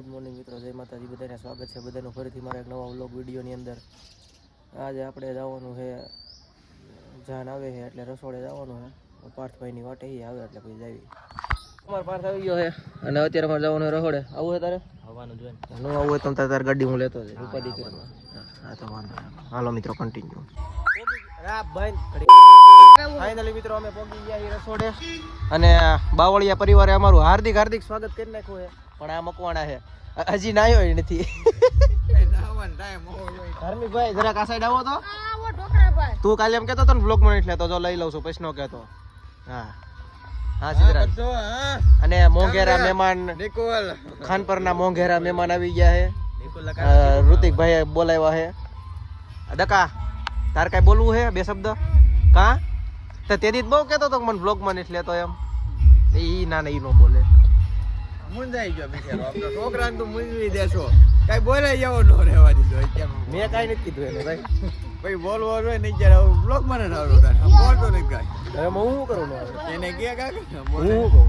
Good morning મિત્રો, જય માતાજી. બધાને સ્વાગત છે બધાનું ફરીથી મારા એક નવા વ્લોગ વિડીયોની અંદર. આજે આપણે જવાનું છે, જાન આવે છે એટલે રસોડે જવાનું છે. પાર્થભાઈની વાટે એ આવે એટલે પછી જાવી. અમારો પાર્થ આવી ગયો છે અને અત્યારે અમારે જવાનું છે રસોડે. આવું છે તારે? આવવાનું જોઈએ. ન આવું હોય તો તારે ગાડી હું લેતો જઈશ ઉપાધિ કરીને. હા તો વાંધો. હાલો મિત્રો, કન્ટિન્યુ. ફાઇનલી મિત્રો અમે પહોંચી ગયા રસોડે અને બાવળિયા પરિવારે અમારું હાર્દિક હાર્દિક સ્વાગત કરી નાખ્યું છે. પણ આ મકવાણા છે, હજી નાયો નથી. ધાર્મિકભાઈ જરાક આ સાઈડ આવો તો. તું કાલે એમ કહેતો હતો ને બ્લોગ માં એટલે તો જો લઈ લઉં છું, પૈસા નો કહેતો. હા હા સિદ્ધરાજ. અને મોંઘેરા મહેમાન ખાનપરના મોંઘેરા મહેમાન આવી ગયા છે. ઋતિકભાઈ બોલાવ્યા છે. દકા તાર કઈ બોલવું છે? બે શબ્દ કા તો તેથી બહુ કહેતો હતો મને બ્લોગ માં નથી લેતો એમ. ઈ ના ઈ નો બોલે. મુંજાઈ ગયો બિચારો. આપણો છોકરાને તો મુંજવી દેશો. કઈ બોલે જેવો નો રહેવા દીધો. મેં કઈ નથી કીધું એને ભાઈ. ભાઈ બોલવો જોઈએ નહીં જ્યારે બ્લોગ માં ન આવડો તારે બોલતો નહીં કઈ. હવે હું શું કરું? એને કે કાકા હું શું કહું?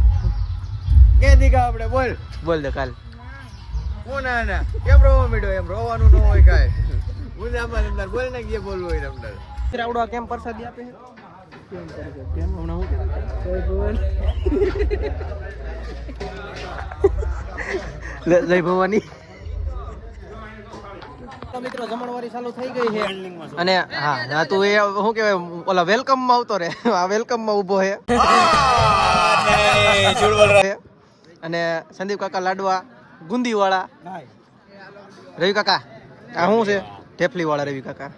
કે દીકા આપણે બોલ બોલ દે કાલ. હું ના કેમ રોવા મીડો? એમ રોવાનું ન હોય કાંઈ. મુંજામાં અંદર બોલ ને કે બોલવું હોય અંદર. આવડો કેમ પ્રસાદી આપે છે? કેમ હમણાં હું જય ભવાની. મિત્રો જમણવારી ચાલુ થઈ ગઈ છે અને હા તું એ શું કહેવાય ઓલા વેલકમ માં આવતો રે. આ વેલકમ માં ઊભો છે અને સંદીપ કાકા લાડવા ગુંદી વાળા. રવિ કાકા આ શું છે? ઢેફલી વાળા રવિ કાકા.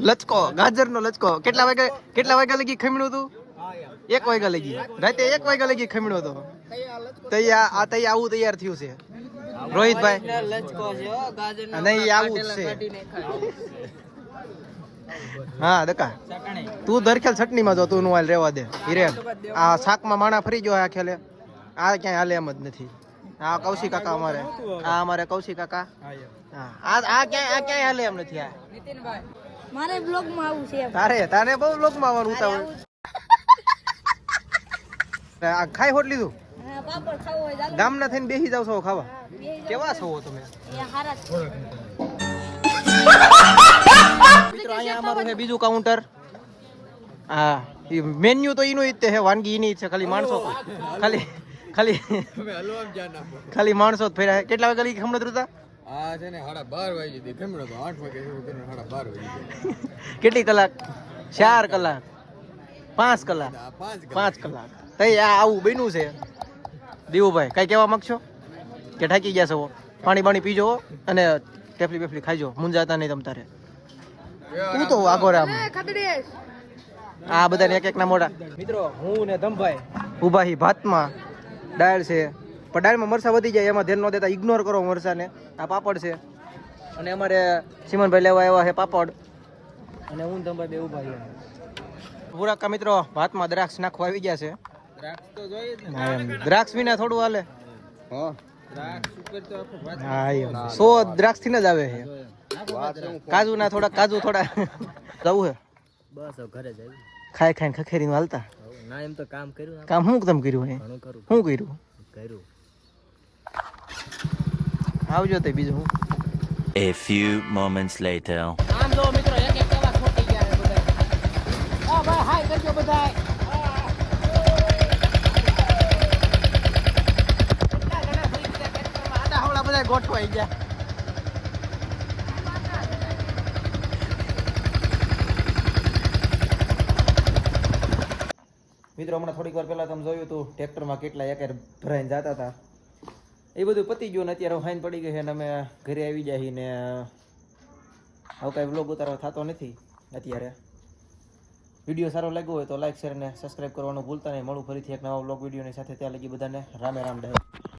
લચકો, ગાજર નો લચકો. કેટલા વાગ્યા લગી ખમણ્યું તું? 1 વાગ્યા લગી. રાતે 1 વાગ્યા લગી ખમણ્યો હતો. તૈયાર આવું તૈયાર થયું છે રોહિતભાઈ. નહીં આવું જ છે. હા દકા તું દરખેલ ચટણી માં જો, તું નું હાલ રેવા દે. હિરેન આ શાક માં માણા ફરી ગયો. આ ખેલે આ ક્યાંય હાલે એમ જ નથી. આ કૌશિક કાકા અમારે, આ અમારે કૌશિક કાકા. હા આ ક્યાંય હાલે એમ નથી. આ નીતિનભાઈ મારે બ્લોગ માં આવું છે. તારે બહુ બ્લોગ માં આવવાનું ઉતાવળ. આ ખાઈ હોટ લીધું? પાપડ ખાવો હોય જાવ. ગામના થઈને બેસી જાવ છો ખાવા? કેવા છો તમે? મિત્રો અહીંયા અમારું છે બીજું કાઉન્ટર. હા મેન્યુ તો એનું જ છે, વાનગી એની જ છે. ખાલી માણસો ખાલી માણસો જ ફેર્યા. કેટલા વાગે લઈ ખમણો હતા? આ છે ને 12:30 વાગે દી ખમણો તો 8 વાગે શરૂ કરીને 12:30 વાગે. કેટલી કલાક? 4 કલાક 5 કલાક 5 કલાક. તઈ આ આવું બન્યું છે. દેવુભાઈ કઈ કહેવા માંગશો કે ઠાકી ગયા છો? પાણી બાણી પીજો અને ટેફલી બેફલી ખાઈજો, મુંજાતા નહીં તમ તારે. તું તો આગો રામ. આ બધાને એક એક ના મોઢા. મિત્રો હું ને ધમભાઈ ઉભા હી ભાતમાં. દાળ છે પણ દાળમાં મરસા વધી જાય એમાં ધ્યાન ન દેતા, ઇગ્નોર કરો મરસાને. આ પાપડ છે અને અમારે સિમનભાઈ લેવા આવ્યા છે પાપડ. અને હું ધમભાઈ બે ઉભા છીએ. પુરાકા મિત્રો ભાતમાં દ્રાક્ષ નાખવા આવી ગયા છે. દ્રાક્ષ તો જોઈએ જ ને. દ્રાક્ષ વિના થોડું હાલે. હા દ્રાક્ષ ઉપર તો આખો ભાત. હા એમ 100 દ્રાક્ષ થી જ આવે છે. કાજુ ના થોડા જવું છે બસ ઘરે જાય. ખાઈ ખાઈને ખખેરીનું હાલતા. ના એમ તો કામ કર્યું. કામ શું તમે કર્યું? શું કર્યું? આવજો તે બીજું હું. A few moments later. આમ જો મિત્રો એક એક કેવા છોટી ગયા છે બધા. આ ભાઈ હાય કરજો બધાય. આડા હવળા બધા ગોઠવાઈ ગયા. મિત્રો હમણાં થોડીક વાર પહેલા તમે જોયું હતું ટ્રેક્ટરમાં કેટલા એકર ભરાઈને જતા હતા. એ બધું પતી ગયું ને અત્યારે ફાઈન પડી ગઈ છે ને અમે ઘરે આવી જાય ને હવે કાંઈ વ્લોગ ઉતારવા થતો નથી અત્યારે. વિડીયો સારો લાગ્યો હોય તો લાઈક શેર અને સબસ્ક્રાઈબ કરવાનું ભૂલતા નહીં. મળું ફરીથી એક નવા વ્લોગ વિડીયોની સાથે. ત્યાં લગી બધાને રામે રામ.